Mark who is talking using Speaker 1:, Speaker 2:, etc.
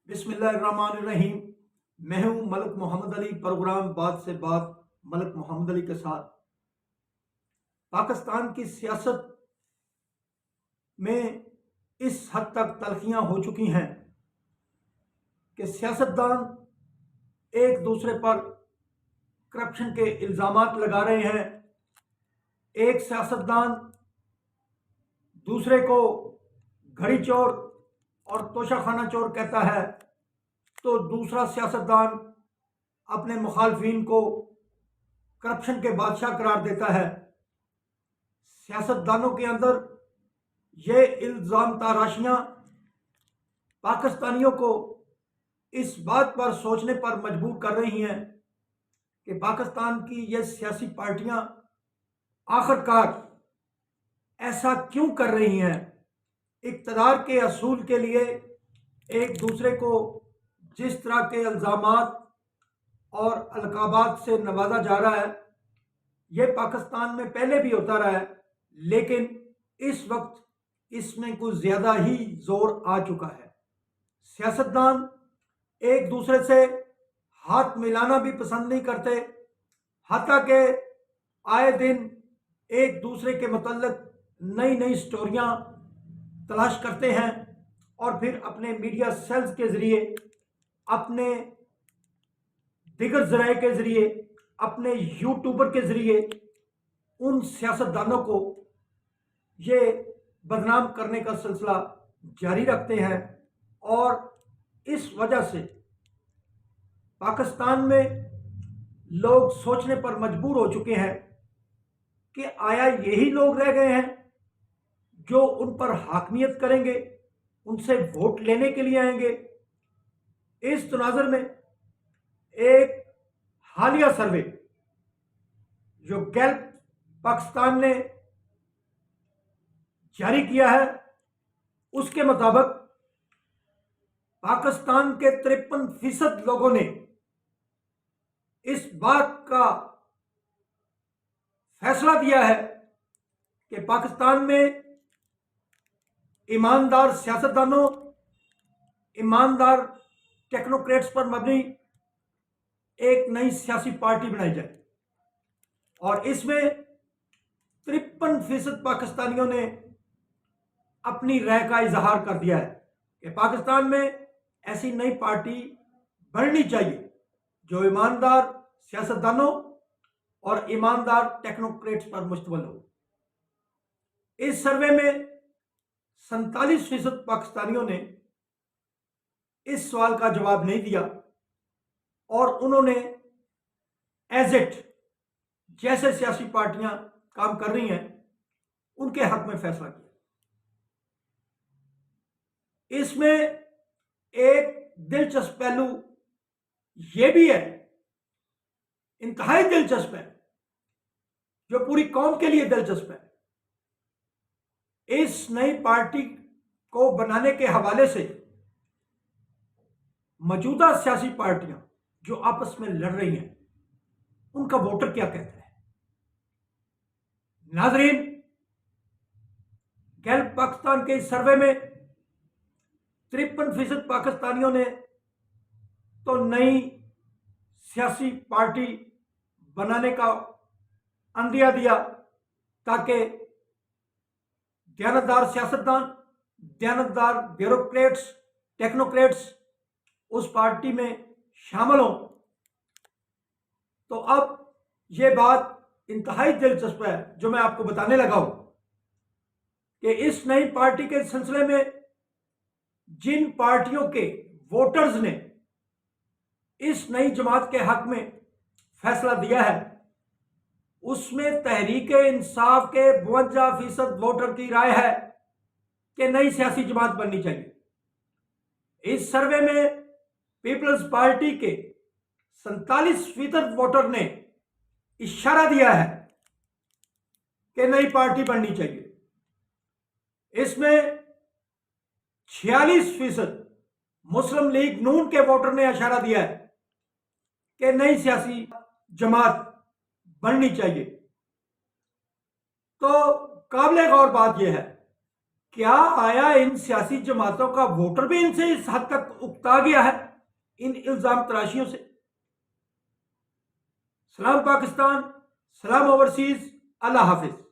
Speaker 1: بسم اللہ الرحمن الرحیم۔ میں ہوں ملک محمد علی، پروگرام بات سے بات ملک محمد علی کے ساتھ۔ پاکستان کی سیاست میں اس حد تک تلخیاں ہو چکی ہیں کہ سیاستدان ایک دوسرے پر کرپشن کے الزامات لگا رہے ہیں۔ ایک سیاستدان دوسرے کو گھڑی چور اور توشہ خانہ چور کہتا ہے تو دوسرا سیاستدان اپنے مخالفین کو کرپشن کے بادشاہ قرار دیتا ہے۔ سیاستدانوں کے اندر یہ الزام تراشیاں پاکستانیوں کو اس بات پر سوچنے پر مجبور کر رہی ہیں کہ پاکستان کی یہ سیاسی پارٹیاں آخر کار ایسا کیوں کر رہی ہیں؟ اقتدار کے اصول کے لیے ایک دوسرے کو جس طرح کے الزامات اور القابات سے نوازا جا رہا ہے، یہ پاکستان میں پہلے بھی ہوتا رہا ہے، لیکن اس وقت اس میں کچھ زیادہ ہی زور آ چکا ہے۔ سیاستدان ایک دوسرے سے ہاتھ ملانا بھی پسند نہیں کرتے، حتیٰ کہ آئے دن ایک دوسرے کے متعلق نئی نئی سٹوریاں تلاش کرتے ہیں اور پھر اپنے میڈیا سیلز کے ذریعے، اپنے دیگر ذرائع کے ذریعے، اپنے یوٹیوبر کے ذریعے ان سیاستدانوں کو یہ بدنام کرنے کا سلسلہ جاری رکھتے ہیں، اور اس وجہ سے پاکستان میں لوگ سوچنے پر مجبور ہو چکے ہیں کہ آیا یہی لوگ رہ گئے ہیں جو ان پر حاکمیت کریں گے، ان سے ووٹ لینے کے لیے آئیں گے؟ اس تناظر میں ایک حالیہ سروے جو گیلپ پاکستان نے جاری کیا ہے، اس کے مطابق پاکستان کے 53% لوگوں نے اس بات کا فیصلہ دیا ہے کہ پاکستان میں ایماندار سیاستدانوں، ایماندار ٹیکنوکریٹس پر مبنی ایک نئی سیاسی پارٹی بنائی جائے، اور اس میں 53% پاکستانیوں نے اپنی رائے کا اظہار کر دیا ہے کہ پاکستان میں ایسی نئی پارٹی بننی چاہیے جو ایماندار سیاستدانوں اور ایماندار ٹیکنوکریٹس پر مشتمل ہو۔ اس سروے میں 47% پاکستانیوں نے اس سوال کا جواب نہیں دیا، اور انہوں نے ایز اٹ جیسے سیاسی پارٹیاں کام کر رہی ہیں ان کے حق میں فیصلہ کیا۔ اس میں ایک دلچسپ پہلو یہ بھی ہے، انتہائی دلچسپ ہے، جو پوری قوم کے لیے دلچسپ ہے۔ اس نئی پارٹی کو بنانے کے حوالے سے موجودہ سیاسی پارٹیاں جو آپس میں لڑ رہی ہیں، ان کا ووٹر کیا کہتا ہے؟ ناظرین، گیلپ پاکستان کے اس سروے میں 53% پاکستانیوں نے تو نئی سیاسی پارٹی بنانے کا عندیہ دیا تاکہ دیانتدار سیاستدان، دیانتدار بیوروکریٹس، ٹیکنوکریٹس اس پارٹی میں شامل ہوں۔ تو اب یہ بات انتہائی دلچسپ ہے جو میں آپ کو بتانے لگا ہوں کہ اس نئی پارٹی کے سلسلے میں جن پارٹیوں کے ووٹرز نے اس نئی جماعت کے حق میں فیصلہ دیا ہے، اس میں تحریک انصاف کے 52% ووٹر کی رائے ہے کہ نئی سیاسی جماعت بننی چاہیے۔ اس سروے میں پیپلز پارٹی کے 47% ووٹر نے اشارہ دیا ہے کہ نئی پارٹی بننی چاہیے۔ اس میں 46% مسلم لیگ نون کے ووٹر نے اشارہ دیا ہے کہ نئی سیاسی جماعت بننی چاہیے۔ تو قابل غور بات یہ ہے کیا آیا ان سیاسی جماعتوں کا ووٹر بھی ان سے اس حد تک اکتا گیا ہے ان الزام تراشیوں سے؟ سلام پاکستان، سلام اوورسیز، اللہ حافظ۔